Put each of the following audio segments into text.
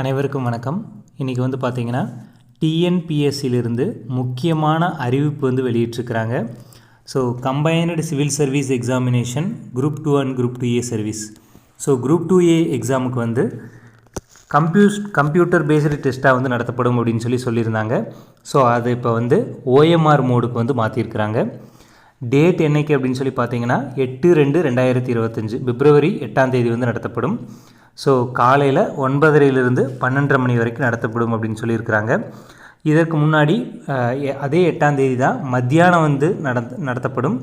அனைவருக்கும் வணக்கம். இன்றைக்கி வந்து பார்த்திங்கன்னா டிஎன்பிஎஸ்சிலிருந்து முக்கியமான அறிவிப்பு வந்து வெளியிட்டிருக்கிறாங்க. So combined civil service examination group 2 and group 2A service. So group 2A எக்ஸாமுக்கு வந்து கம்ப்யூட்டர் பேஸ்டு டெஸ்ட்டாக வந்து நடத்தப்படும் அப்படின்னு சொல்லியிருந்தாங்க. ஸோ அது இப்போ வந்து OMR மோடுக்கு வந்து மாற்றிருக்கிறாங்க. டேட் என்னைக்கு அப்படின்னு சொல்லி பார்த்தீங்கன்னா 8/2/2025 பிப்ரவரி 8ஆம் தேதி வந்து நடத்தப்படும். ஸோ காலையில் 9:30 12:30 மணி வரைக்கும் நடத்தப்படும் அப்படின்னு சொல்லியிருக்கிறாங்க. இதற்கு முன்னாடி அதே 8ஆம் தேதி தான் மத்தியானம் வந்து நடத்தப்படும்.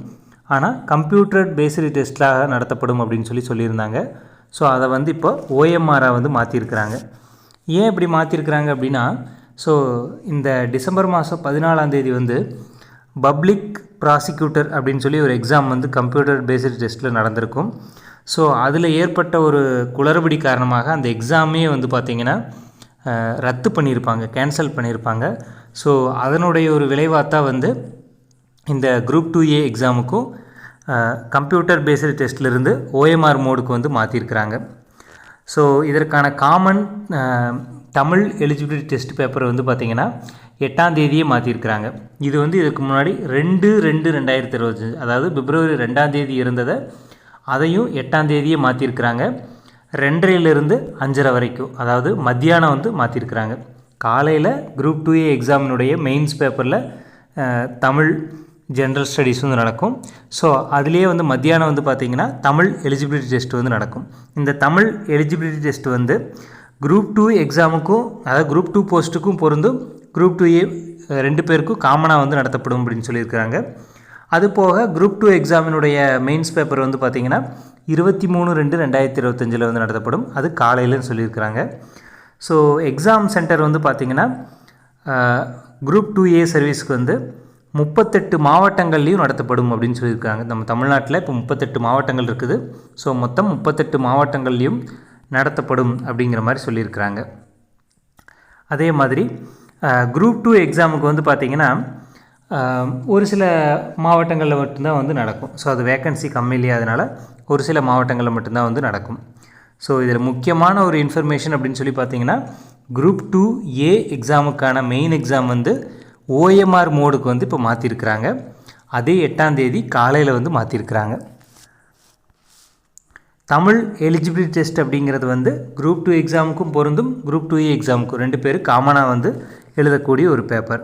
ஆனால் கம்ப்யூட்டர் பேஸ்டு டெஸ்ட்டாக நடத்தப்படும் அப்படின்னு சொல்லியிருந்தாங்க. ஸோ அதை வந்து இப்போ OMRஆக வந்து மாற்றிருக்கிறாங்க. ஏன் இப்படி மாற்றிருக்கிறாங்க அப்படின்னா, ஸோ இந்த டிசம்பர் மாதம் 14ஆம் தேதி வந்து பப்ளிக் ப்ராசிக்யூட்டர் அப்படின்னு சொல்லி ஒரு எக்ஸாம் வந்து கம்ப்யூட்டர் பேஸ்டு டெஸ்ட்டில் நடந்திருக்கும். ஸோ அதில் ஏற்பட்ட ஒரு குளறுபடி காரணமாக அந்த எக்ஸாமே வந்து பார்த்திங்கன்னா ரத்து பண்ணியிருப்பாங்க, கேன்சல் பண்ணியிருப்பாங்க. ஸோ அதனுடைய ஒரு விளைவாக தான் வந்து இந்த குரூப் 2A எக்ஸாமுக்கும் கம்ப்யூட்டர் பேஸ்டு டெஸ்ட்லேருந்து OMR மோடுக்கு வந்து மாற்றிருக்கிறாங்க. ஸோ இதற்கான common Tamil eligibility test paper வந்து பார்த்திங்கன்னா 8ஆம் தேதியே மாற்றிருக்கிறாங்க. இது வந்து இதுக்கு முன்னாடி 2/2/2025 அதாவது பிப்ரவரி 2ஆம் தேதி இருந்ததை அதையும் 8ஆம் தேதியே மாற்றிருக்கிறாங்க. 2:30 5:30 வரைக்கும், அதாவது மத்தியானம் வந்து மாற்றிருக்கிறாங்க. காலையில் குரூப் 2A எக்ஸாமினுடைய மெயின்ஸ் பேப்பரில் தமிழ் ஜென்ரல் ஸ்டடீஸ் வந்து நடக்கும். ஸோ அதுலேயே வந்து மத்தியானம் வந்து பார்த்திங்கன்னா தமிழ் எலிஜிபிலிட்டி டெஸ்ட் வந்து நடக்கும். இந்த தமிழ் எலிஜிபிலிட்டி டெஸ்ட் வந்து குரூப் 2 எக்ஸாமுக்கும், அதாவது குரூப் 2 போஸ்ட்டுக்கும் பொருந்தும், குரூப் 2A 2 பேருக்கும் காமனாக வந்து நடத்தப்படும் அப்படின்னு சொல்லியிருக்கிறாங்க. அதுபோக குரூப் 2 எக்ஸாமினுடைய மெயின்ஸ் பேப்பர் வந்து பார்த்திங்கன்னா 23/2/2025 வந்து நடத்தப்படும். அது காலையில்னு சொல்லியிருக்கிறாங்க. ஸோ எக்ஸாம் சென்டர் வந்து பார்த்திங்கன்னா குரூப் 2A சர்வீஸ்க்கு வந்து 38 மாவட்டங்கள்லேயும் நடத்தப்படும் அப்படின்னு சொல்லியிருக்காங்க. நம்ம தமிழ்நாட்டில் இப்போ 38 மாவட்டங்கள் இருக்குது. ஸோ மொத்தம் 38 மாவட்டங்கள்லேயும் நடத்தப்படும் அப்படிங்கிற மாதிரி சொல்லியிருக்கிறாங்க. அதே மாதிரி குரூப் 2 எக்ஸாமுக்கு வந்து பார்த்திங்கன்னா ஒரு சில மாவட்டங்களில் மட்டும்தான் வந்து நடக்கும். ஸோ அது வேக்கன்சி கம்மி இல்லையா, அதனால் ஒரு சில மாவட்டங்களில் மட்டும்தான் வந்து நடக்கும். ஸோ இதில் முக்கியமான ஒரு இன்ஃபர்மேஷன் அப்படின்னு சொல்லி பார்த்தீங்கன்னா, குரூப் 2A எக்ஸாமுக்கான மெயின் எக்ஸாம் வந்து OMR மோடுக்கு வந்து இப்போ மாற்றிருக்கிறாங்க. அதே 8ஆம் தேதி காலையில் வந்து மாற்றிருக்கிறாங்க. தமிழ் எலிஜிபிலிட்டி டெஸ்ட் அப்படிங்கிறது வந்து குரூப் 2 எக்ஸாமுக்கும் பொருந்தும், குரூப் 2A எக்ஸாமுக்கும் 2 பேர் காமனாக வந்து எழுதக்கூடிய ஒரு பேப்பர்.